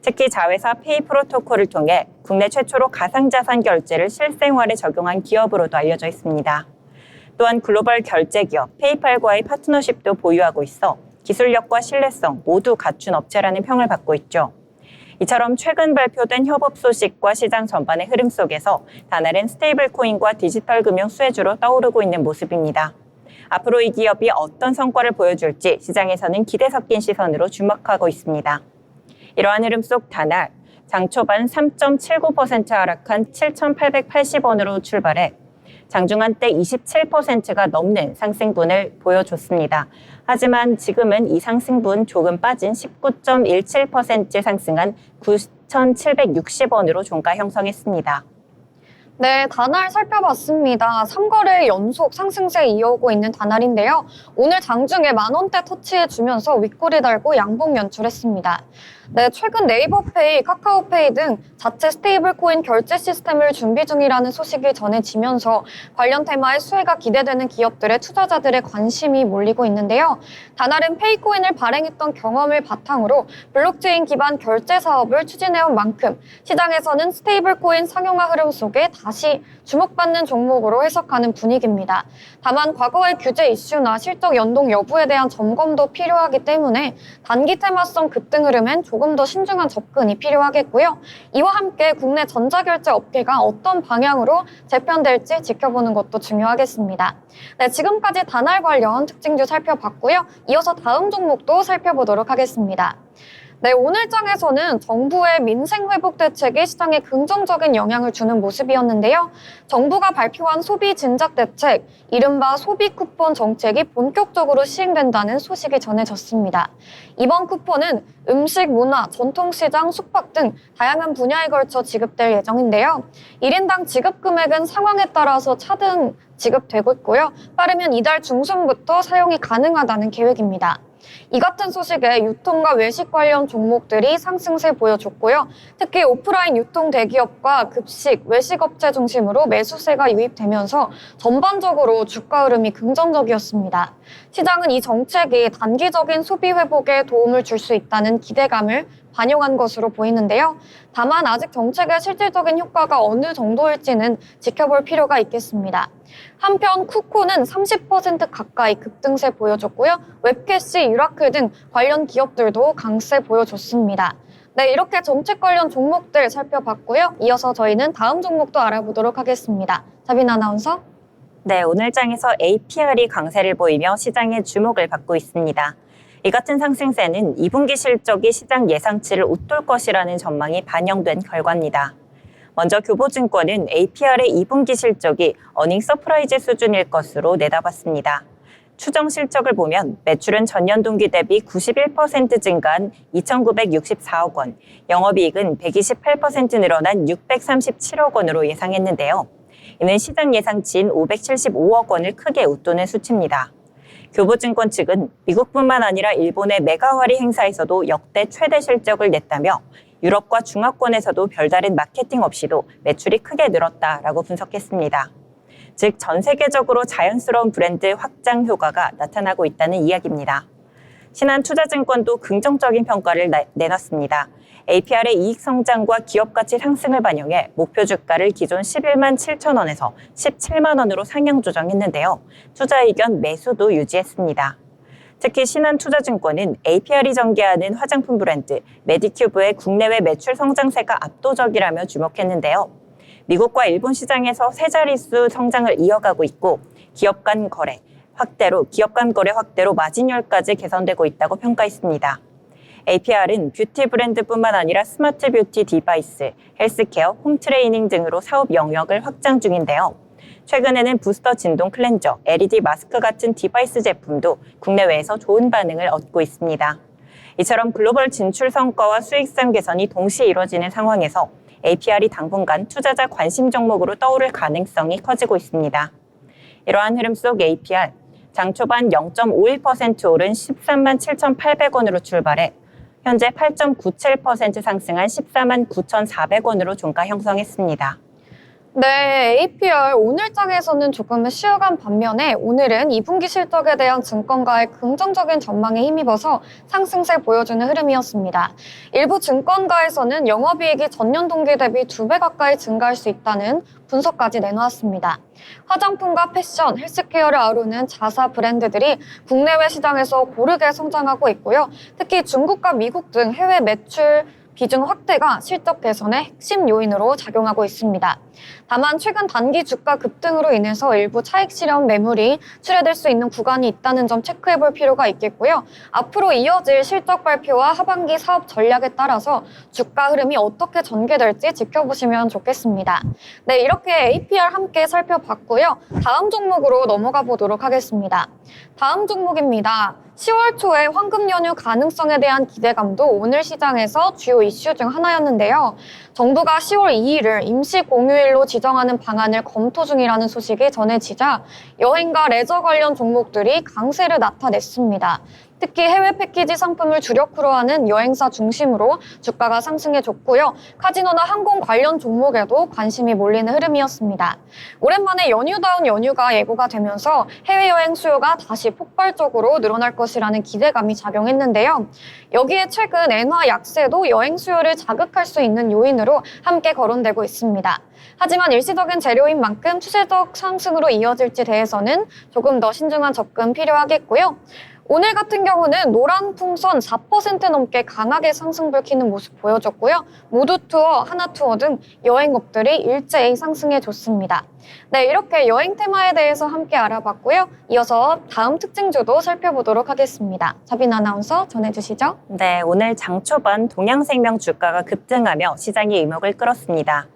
특히 자회사 페이 프로토콜을 통해 국내 최초로 가상자산 결제를 실생활에 적용한 기업으로도 알려져 있습니다. 또한 글로벌 결제 기업 페이팔과의 파트너십도 보유하고 있어 기술력과 신뢰성 모두 갖춘 업체라는 평을 받고 있죠. 이처럼 최근 발표된 협업 소식과 시장 전반의 흐름 속에서 다날은 스테이블코인과 디지털 금융 수혜주로 떠오르고 있는 모습입니다. 앞으로 이 기업이 어떤 성과를 보여줄지 시장에서는 기대 섞인 시선으로 주목하고 있습니다. 이러한 흐름 속 다날, 장 초반 3.79% 하락한 7,880원으로 출발해 장중한 때 27%가 넘는 상승분을 보여줬습니다. 하지만 지금은 이 상승분 조금 빠진 19.17% 상승한 9,760원으로 종가 형성했습니다. 네, 다날 살펴봤습니다. 3거래일 연속 상승세 이어오고 있는 다날인데요. 오늘 장중에 만원대 터치해주면서 윗꼬리 달고 양봉 연출했습니다. 네, 최근 네이버페이, 카카오페이 등 자체 스테이블코인 결제 시스템을 준비 중이라는 소식이 전해지면서 관련 테마의 수혜가 기대되는 기업들의 투자자들의 관심이 몰리고 있는데요. 다날은 페이코인을 발행했던 경험을 바탕으로 블록체인 기반 결제 사업을 추진해온 만큼 시장에서는 스테이블코인 상용화 흐름 속에 다시 주목받는 종목으로 해석하는 분위기입니다. 다만 과거의 규제 이슈나 실적 연동 여부에 대한 점검도 필요하기 때문에 단기 테마성 급등 흐름엔 조금 더 신중한 접근이 필요하겠고요. 이와 함께 국내 전자결제 업계가 어떤 방향으로 재편될지 지켜보는 것도 중요하겠습니다. 네, 지금까지 다날 관련 특징주 살펴봤고요. 이어서 다음 종목도 살펴보도록 하겠습니다. 네, 오늘 장에서는 정부의 민생 회복 대책이 시장에 긍정적인 영향을 주는 모습이었는데요. 정부가 발표한 소비 진작 대책, 이른바 소비 쿠폰 정책이 본격적으로 시행된다는 소식이 전해졌습니다. 이번 쿠폰은 음식, 문화, 전통시장, 숙박 등 다양한 분야에 걸쳐 지급될 예정인데요. 1인당 지급 금액은 상황에 따라서 차등 지급되고 있고요. 빠르면 이달 중순부터 사용이 가능하다는 계획입니다. 이 같은 소식에 유통과 외식 관련 종목들이 상승세 보여줬고요. 특히 오프라인 유통 대기업과 급식, 외식업체 중심으로 매수세가 유입되면서 전반적으로 주가 흐름이 긍정적이었습니다. 시장은 이 정책이 단기적인 소비 회복에 도움을 줄 수 있다는 기대감을 반영한 것으로 보이는데요. 다만 아직 정책의 실질적인 효과가 어느 정도일지는 지켜볼 필요가 있겠습니다. 한편 쿠코는 30% 가까이 급등세 보여줬고요. 웹캐시, 유라클 등 관련 기업들도 강세 보여줬습니다. 네, 이렇게 정책 관련 종목들 살펴봤고요. 이어서 저희는 다음 종목도 알아보도록 하겠습니다. 자빈 아나운서. 네, 오늘 장에서 APR이 강세를 보이며 시장의 주목을 받고 있습니다. 이 같은 상승세는 2분기 실적이 시장 예상치를 웃돌 것이라는 전망이 반영된 결과입니다. 먼저 교보증권은 APR의 2분기 실적이 어닝 서프라이즈 수준일 것으로 내다봤습니다. 추정 실적을 보면 매출은 전년 동기 대비 91% 증가한 2,964억 원, 영업이익은 128% 늘어난 637억 원으로 예상했는데요. 이는 시장 예상치인 575억 원을 크게 웃도는 수치입니다. 교보증권 측은 미국뿐만 아니라 일본의 메가와리 행사에서도 역대 최대 실적을 냈다며 유럽과 중화권에서도 별다른 마케팅 없이도 매출이 크게 늘었다라고 분석했습니다. 즉, 전 세계적으로 자연스러운 브랜드 확장 효과가 나타나고 있다는 이야기입니다. 신한투자증권도 긍정적인 평가를 내놨습니다. APR의 이익 성장과 기업 가치 상승을 반영해 목표 주가를 기존 11만 7천 원에서 17만 원으로 상향 조정했는데요. 투자 의견 매수도 유지했습니다. 특히 신한투자증권은 APR이 전개하는 화장품 브랜드 메디큐브의 국내외 매출 성장세가 압도적이라며 주목했는데요. 미국과 일본 시장에서 세 자릿수 성장을 이어가고 있고 기업 간 거래 확대로 마진율까지 개선되고 있다고 평가했습니다. APR은 뷰티 브랜드뿐만 아니라 스마트 뷰티 디바이스, 헬스케어, 홈트레이닝 등으로 사업 영역을 확장 중인데요. 최근에는 부스터 진동 클렌저, LED 마스크 같은 디바이스 제품도 국내외에서 좋은 반응을 얻고 있습니다. 이처럼 글로벌 진출 성과와 수익성 개선이 동시에 이루어지는 상황에서 APR이 당분간 투자자 관심 종목으로 떠오를 가능성이 커지고 있습니다. 이러한 흐름 속 APR, 장 초반 0.51% 오른 13만 7,800원으로 출발해 현재 8.97% 상승한 14만 9,400원으로 종가 형성했습니다. 네, APR 오늘장에서는 조금 쉬어간 반면에 오늘은 2분기 실적에 대한 증권가의 긍정적인 전망에 힘입어서 상승세 보여주는 흐름이었습니다. 일부 증권가에서는 영업이익이 전년 동기 대비 2배 가까이 증가할 수 있다는 분석까지 내놓았습니다. 화장품과 패션, 헬스케어를 아우르는 자사 브랜드들이 국내외 시장에서 고르게 성장하고 있고요. 특히 중국과 미국 등 해외 매출 비중 확대가 실적 개선의 핵심 요인으로 작용하고 있습니다. 다만 최근 단기 주가 급등으로 인해서 일부 차익 실현 매물이 출회될 수 있는 구간이 있다는 점 체크해볼 필요가 있겠고요. 앞으로 이어질 실적 발표와 하반기 사업 전략에 따라서 주가 흐름이 어떻게 전개될지 지켜보시면 좋겠습니다. 네, 이렇게 APR 함께 살펴봤고요. 다음 종목으로 넘어가 보도록 하겠습니다. 다음 종목입니다. 10월 초에 황금 연휴 가능성에 대한 기대감도 오늘 시장에서 주요 이슈 중 하나였는데요. 정부가 10월 2일을 임시 공휴일로 지정하는 방안을 검토 중이라는 소식이 전해지자 여행과 레저 관련 종목들이 강세를 나타냈습니다. 특히 해외 패키지 상품을 주력으로 하는 여행사 중심으로 주가가 상승해줬고요. 카지노나 항공 관련 종목에도 관심이 몰리는 흐름이었습니다. 오랜만에 연휴다운 연휴가 예고가 되면서 해외여행 수요가 다시 폭발적으로 늘어날 것이라는 기대감이 작용했는데요. 여기에 최근 엔화 약세도 여행 수요를 자극할 수 있는 요인으로 함께 거론되고 있습니다. 하지만 일시적인 재료인 만큼 추세적 상승으로 이어질지 대해서는 조금 더 신중한 접근 필요하겠고요. 오늘 같은 경우는 노란 풍선 4% 넘게 강하게 상승 불키는 모습 보여줬고요. 모두투어, 하나투어 등 여행업들이 일제히 상승해줬습니다. 네, 이렇게 여행 테마에 대해서 함께 알아봤고요. 이어서 다음 특징주도 살펴보도록 하겠습니다. 자빈 아나운서 전해주시죠. 네, 오늘 장 초반 동양생명 주가가 급등하며 시장의 이목을 끌었습니다.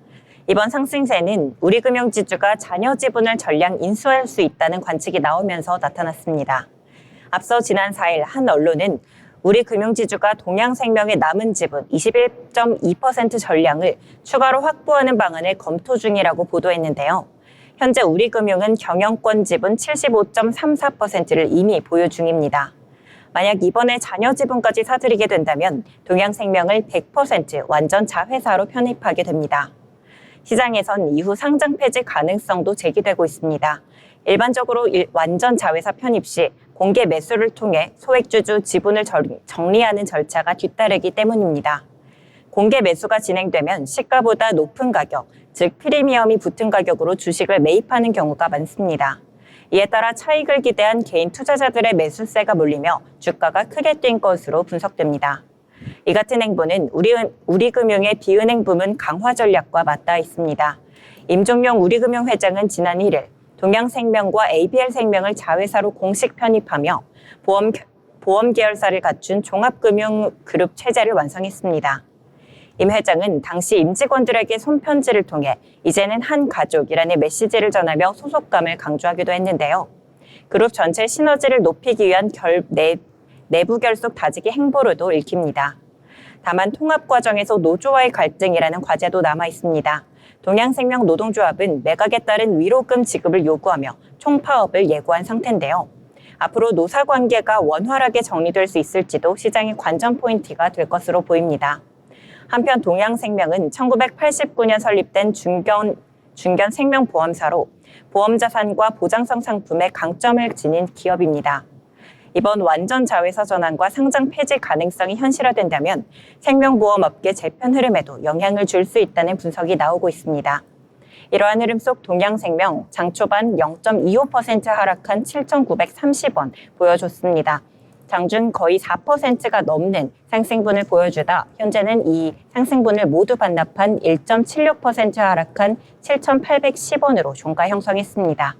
이번 상승세는 우리금융지주가 자녀 지분을 전량 인수할 수 있다는 관측이 나오면서 나타났습니다. 앞서 지난 4일 한 언론은 우리금융지주가 동양생명의 남은 지분 21.2% 전량을 추가로 확보하는 방안을 검토 중이라고 보도했는데요. 현재 우리금융은 경영권 지분 75.34%를 이미 보유 중입니다. 만약 이번에 자녀 지분까지 사들이게 된다면 동양생명을 100% 완전 자회사로 편입하게 됩니다. 시장에선 이후 상장 폐지 가능성도 제기되고 있습니다. 일반적으로 완전 자회사 편입 시 공개 매수를 통해 소액주주 지분을 정리하는 절차가 뒤따르기 때문입니다. 공개 매수가 진행되면 시가보다 높은 가격, 즉 프리미엄이 붙은 가격으로 주식을 매입하는 경우가 많습니다. 이에 따라 차익을 기대한 개인 투자자들의 매수세가 몰리며 주가가 크게 뛴 것으로 분석됩니다. 이 같은 행보는 우리금융의 비은행 부문 강화 전략과 맞닿아 있습니다. 임종용 우리금융 회장은 지난 1일 동양생명과 ABL생명을 자회사로 공식 편입하며 보험 계열사를 갖춘 종합금융그룹 체제를 완성했습니다. 임 회장은 당시 임직원들에게 손편지를 통해 이제는 한 가족이라는 메시지를 전하며 소속감을 강조하기도 했는데요. 그룹 전체 시너지를 높이기 위한 내부 결속 다지기 행보로도 읽힙니다. 다만 통합 과정에서 노조와의 갈등이라는 과제도 남아 있습니다. 동양생명 노동조합은 매각에 따른 위로금 지급을 요구하며 총파업을 예고한 상태인데요. 앞으로 노사 관계가 원활하게 정리될 수 있을지도 시장의 관전 포인트가 될 것으로 보입니다. 한편 동양생명은 1989년 설립된 중견 생명보험사로 보험 자산과 보장성 상품의 강점을 지닌 기업입니다. 이번 완전 자회사 전환과 상장 폐지 가능성이 현실화된다면 생명보험업계 재편 흐름에도 영향을 줄 수 있다는 분석이 나오고 있습니다. 이러한 흐름 속 동양생명 장 초반 0.25% 하락한 7,930원 보여줬습니다. 장중 거의 4%가 넘는 상승분을 보여주다 현재는 이 상승분을 모두 반납한 1.76% 하락한 7,810원으로 종가 형성했습니다.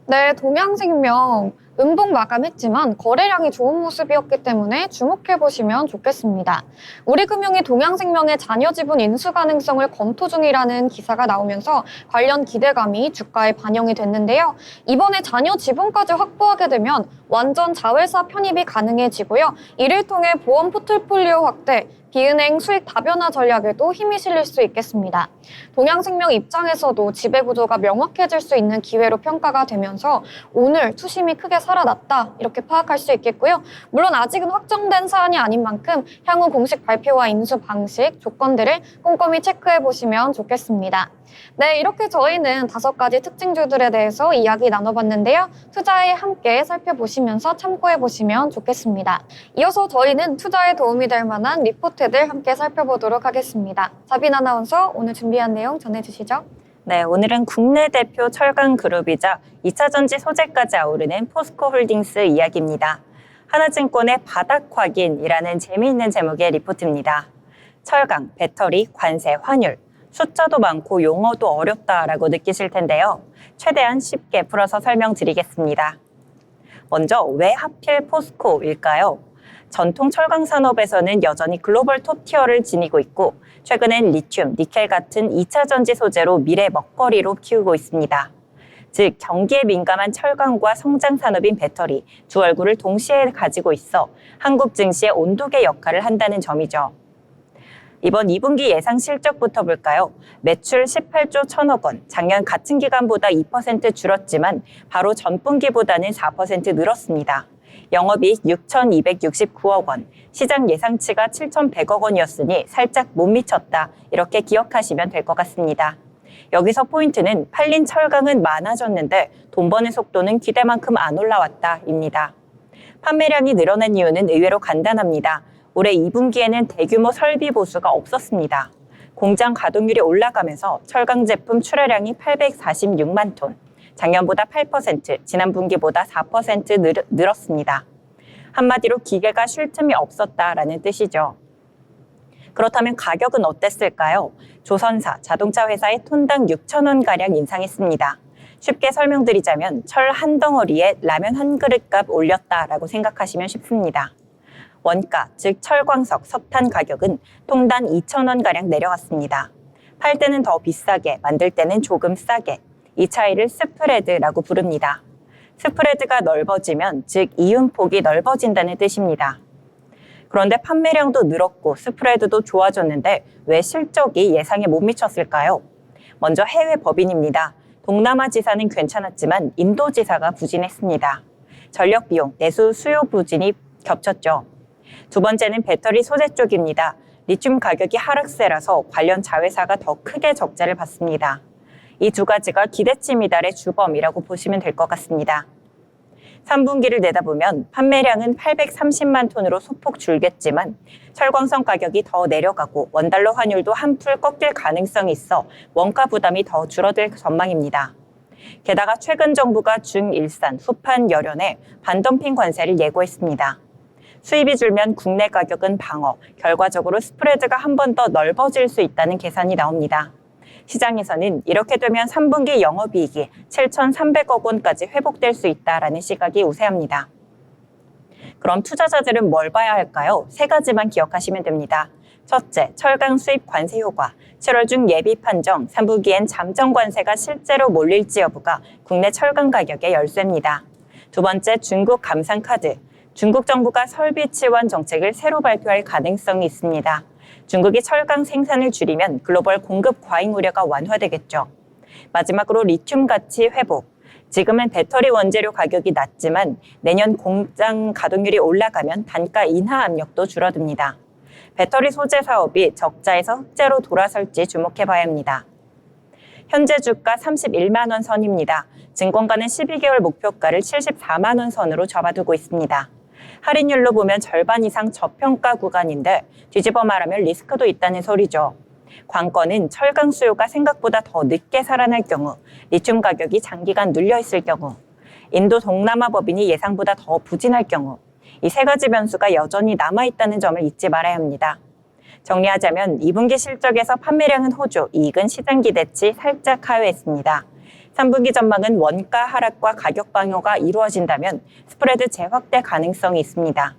네, 동양생명 음봉 마감했지만 거래량이 좋은 모습이었기 때문에 주목해보시면 좋겠습니다. 우리금융이 동양생명의 잔여 지분 인수 가능성을 검토 중이라는 기사가 나오면서 관련 기대감이 주가에 반영이 됐는데요. 이번에 잔여 지분까지 확보하게 되면 완전 자회사 편입이 가능해지고요. 이를 통해 보험 포트폴리오 확대, 비은행 수익 다변화 전략에도 힘이 실릴 수 있겠습니다. 동양생명 입장에서도 지배구조가 명확해질 수 있는 기회로 평가가 되면서 오늘 투심이 크게 살아났다 이렇게 파악할 수 있겠고요. 물론 아직은 확정된 사안이 아닌 만큼 향후 공식 발표와 인수 방식, 조건들을 꼼꼼히 체크해 보시면 좋겠습니다. 네, 이렇게 저희는 5가지 특징주들에 대해서 이야기 나눠봤는데요. 투자에 함께 살펴보시면서 참고해보시면 좋겠습니다. 이어서 저희는 투자에 도움이 될 만한 리포트들 함께 살펴보도록 하겠습니다. 자빈 아나운서, 오늘 준비한 내용 전해주시죠. 네, 오늘은 국내 대표 철강 그룹이자 2차 전지 소재까지 아우르는 포스코홀딩스 이야기입니다. 하나증권의 바닥 확인이라는 재미있는 제목의 리포트입니다. 철강, 배터리, 관세, 환율. 숫자도 많고 용어도 어렵다라고 느끼실 텐데요. 최대한 쉽게 풀어서 설명드리겠습니다. 먼저 왜 하필 포스코일까요? 전통 철강 산업에서는 여전히 글로벌 톱티어를 지니고 있고 최근엔 리튬, 니켈 같은 2차 전지 소재로 미래 먹거리로 키우고 있습니다. 즉 경기에 민감한 철강과 성장 산업인 배터리 두 얼굴을 동시에 가지고 있어 한국 증시의 온도계 역할을 한다는 점이죠. 이번 2분기 예상 실적부터 볼까요? 매출 18조 1천억 원, 작년 같은 기간보다 2% 줄었지만 바로 전분기보다는 4% 늘었습니다. 영업이익 6,269억 원, 시장 예상치가 7,100억 원이었으니 살짝 못 미쳤다. 이렇게 기억하시면 될 것 같습니다. 여기서 포인트는 팔린 철강은 많아졌는데 돈 버는 속도는 기대만큼 안 올라왔다입니다. 판매량이 늘어난 이유는 의외로 간단합니다. 올해 2분기에는 대규모 설비 보수가 없었습니다. 공장 가동률이 올라가면서 철강 제품 출하량이 846만 톤, 작년보다 8%, 지난 분기보다 4% 늘었습니다. 한마디로 기계가 쉴 틈이 없었다라는 뜻이죠. 그렇다면 가격은 어땠을까요? 조선사, 자동차 회사의 톤당 6,000원가량 인상했습니다. 쉽게 설명드리자면 철 한 덩어리에 라면 한 그릇값 올렸다라고 생각하시면 쉽습니다. 원가, 즉 철광석, 석탄 가격은 통당 2,000원가량 내려갔습니다. 팔 때는 더 비싸게, 만들 때는 조금 싸게. 이 차이를 스프레드라고 부릅니다. 스프레드가 넓어지면, 즉 이윤폭이 넓어진다는 뜻입니다. 그런데 판매량도 늘었고 스프레드도 좋아졌는데 왜 실적이 예상에 못 미쳤을까요? 먼저 해외 법인입니다. 동남아 지사는 괜찮았지만 인도 지사가 부진했습니다. 전력 비용, 내수 수요 부진이 겹쳤죠. 두 번째는 배터리 소재 쪽입니다. 리튬 가격이 하락세라서 관련 자회사가 더 크게 적자를 봤습니다. 이 두 가지가 기대치 미달의 주범이라고 보시면 될 것 같습니다. 3분기를 내다보면 판매량은 830만 톤으로 소폭 줄겠지만 철광석 가격이 더 내려가고 원달러 환율도 한풀 꺾일 가능성이 있어 원가 부담이 더 줄어들 전망입니다. 게다가 최근 정부가 중일산, 후판 열연에 반덤핑 관세를 예고했습니다. 수입이 줄면 국내 가격은 방어, 결과적으로 스프레드가 한 번 더 넓어질 수 있다는 계산이 나옵니다. 시장에서는 이렇게 되면 3분기 영업이익이 7,300억 원까지 회복될 수 있다라는 시각이 우세합니다. 그럼 투자자들은 뭘 봐야 할까요? 3가지만 기억하시면 됩니다. 첫째, 철강 수입 관세 효과. 7월 중 예비 판정, 3분기엔 잠정 관세가 실제로 몰릴지 여부가 국내 철강 가격의 열쇠입니다. 두 번째, 중국 감산 카드. 중국 정부가 설비 지원 정책을 새로 발표할 가능성이 있습니다. 중국이 철강 생산을 줄이면 글로벌 공급 과잉 우려가 완화되겠죠. 마지막으로 리튬 가치 회복. 지금은 배터리 원재료 가격이 낮지만 내년 공장 가동률이 올라가면 단가 인하 압력도 줄어듭니다. 배터리 소재 사업이 적자에서 흑자로 돌아설지 주목해봐야 합니다. 현재 주가 31만 원 선입니다. 증권가는 12개월 목표가를 74만 원 선으로 잡아두고 있습니다. 할인율로 보면 절반 이상 저평가 구간인데 뒤집어 말하면 리스크도 있다는 소리죠. 관건은 철강 수요가 생각보다 더 늦게 살아날 경우, 리튬 가격이 장기간 눌려있을 경우, 인도 동남아 법인이 예상보다 더 부진할 경우, 이 세 가지 변수가 여전히 남아있다는 점을 잊지 말아야 합니다. 정리하자면 2분기 실적에서 판매량은 호조, 이익은 시장 기대치 살짝 하회했습니다. 3분기 전망은 원가 하락과 가격 방어가 이루어진다면 스프레드 재확대 가능성이 있습니다.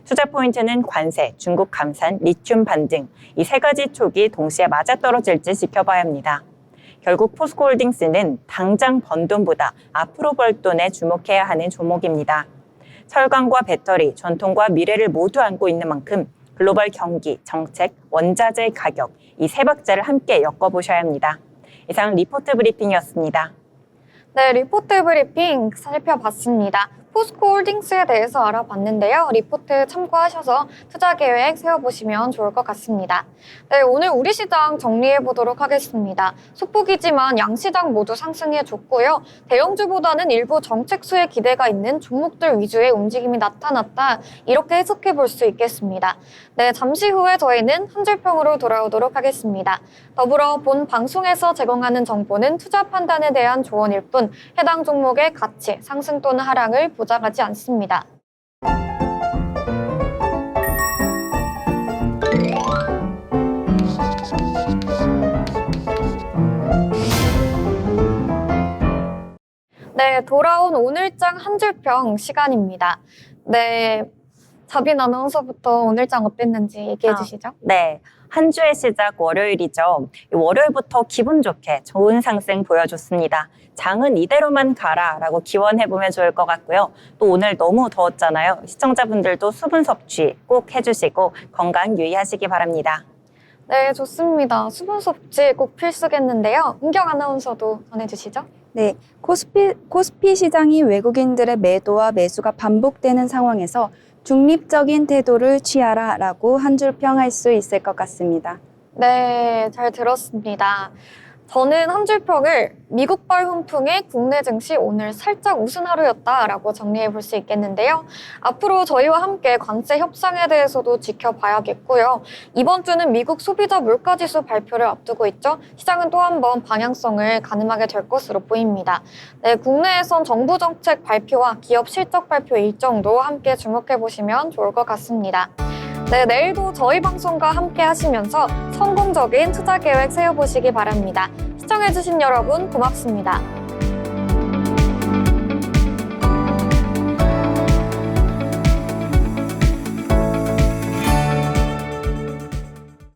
투자 포인트는 관세, 중국 감산, 리튬 반등, 이 세 가지 촉이 동시에 맞아떨어질지 지켜봐야 합니다. 결국 포스코홀딩스는 당장 번 돈보다 앞으로 벌 돈에 주목해야 하는 종목입니다. 철강과 배터리, 전통과 미래를 모두 안고 있는 만큼 글로벌 경기, 정책, 원자재 가격, 이 세 박자를 함께 엮어보셔야 합니다. 이상 리포트 브리핑이었습니다. 네, 리포트 브리핑 살펴봤습니다. 포스코홀딩스에 대해서 알아봤는데요. 리포트 참고하셔서 투자 계획 세워보시면 좋을 것 같습니다. 네, 오늘 우리 시장 정리해보도록 하겠습니다. 소폭이지만 양시장 모두 상승해줬고요. 대형주보다는 일부 정책 수혜 기대가 있는 종목들 위주의 움직임이 나타났다. 이렇게 해석해볼 수 있겠습니다. 네, 잠시 후에 저희는 한 줄 평으로 돌아오도록 하겠습니다. 더불어 본 방송에서 제공하는 정보는 투자 판단에 대한 조언일 뿐 해당 종목의 가치, 상승 또는 하락을 보장하지 않습니다. 네, 돌아온 오늘장 한 줄평 시간입니다. 네, 자빈 아나운서부터 오늘장 어땠는지 얘기해 주시죠. 네, 한 주의 시작 월요일이죠. 월요일부터 기분 좋게 좋은 상승 보여줬습니다. 장은 이대로만 가라라고 기원해보면 좋을 것 같고요. 또 오늘 너무 더웠잖아요. 시청자분들도 수분 섭취 꼭 해주시고 건강 유의하시기 바랍니다. 네, 좋습니다. 수분 섭취 꼭 필수겠는데요. 은경 아나운서도 전해주시죠. 네, 코스피 시장이 외국인들의 매도와 매수가 반복되는 상황에서 중립적인 태도를 취하라라고 한 줄 평할 수 있을 것 같습니다. 네, 잘 들었습니다. 저는 한 줄 평을 미국발 훈풍의 국내 증시 오늘 살짝 웃은 하루였다라고 정리해 볼 수 있겠는데요. 앞으로 저희와 함께 관세 협상에 대해서도 지켜봐야겠고요. 이번 주는 미국 소비자 물가지수 발표를 앞두고 있죠. 시장은 또 한 번 방향성을 가늠하게 될 것으로 보입니다. 네, 국내에선 정부 정책 발표와 기업 실적 발표 일정도 함께 주목해 보시면 좋을 것 같습니다. 네, 내일도 저희 방송과 함께 하시면서 성공적인 투자 계획 세워보시기 바랍니다. 시청해주신 여러분 고맙습니다.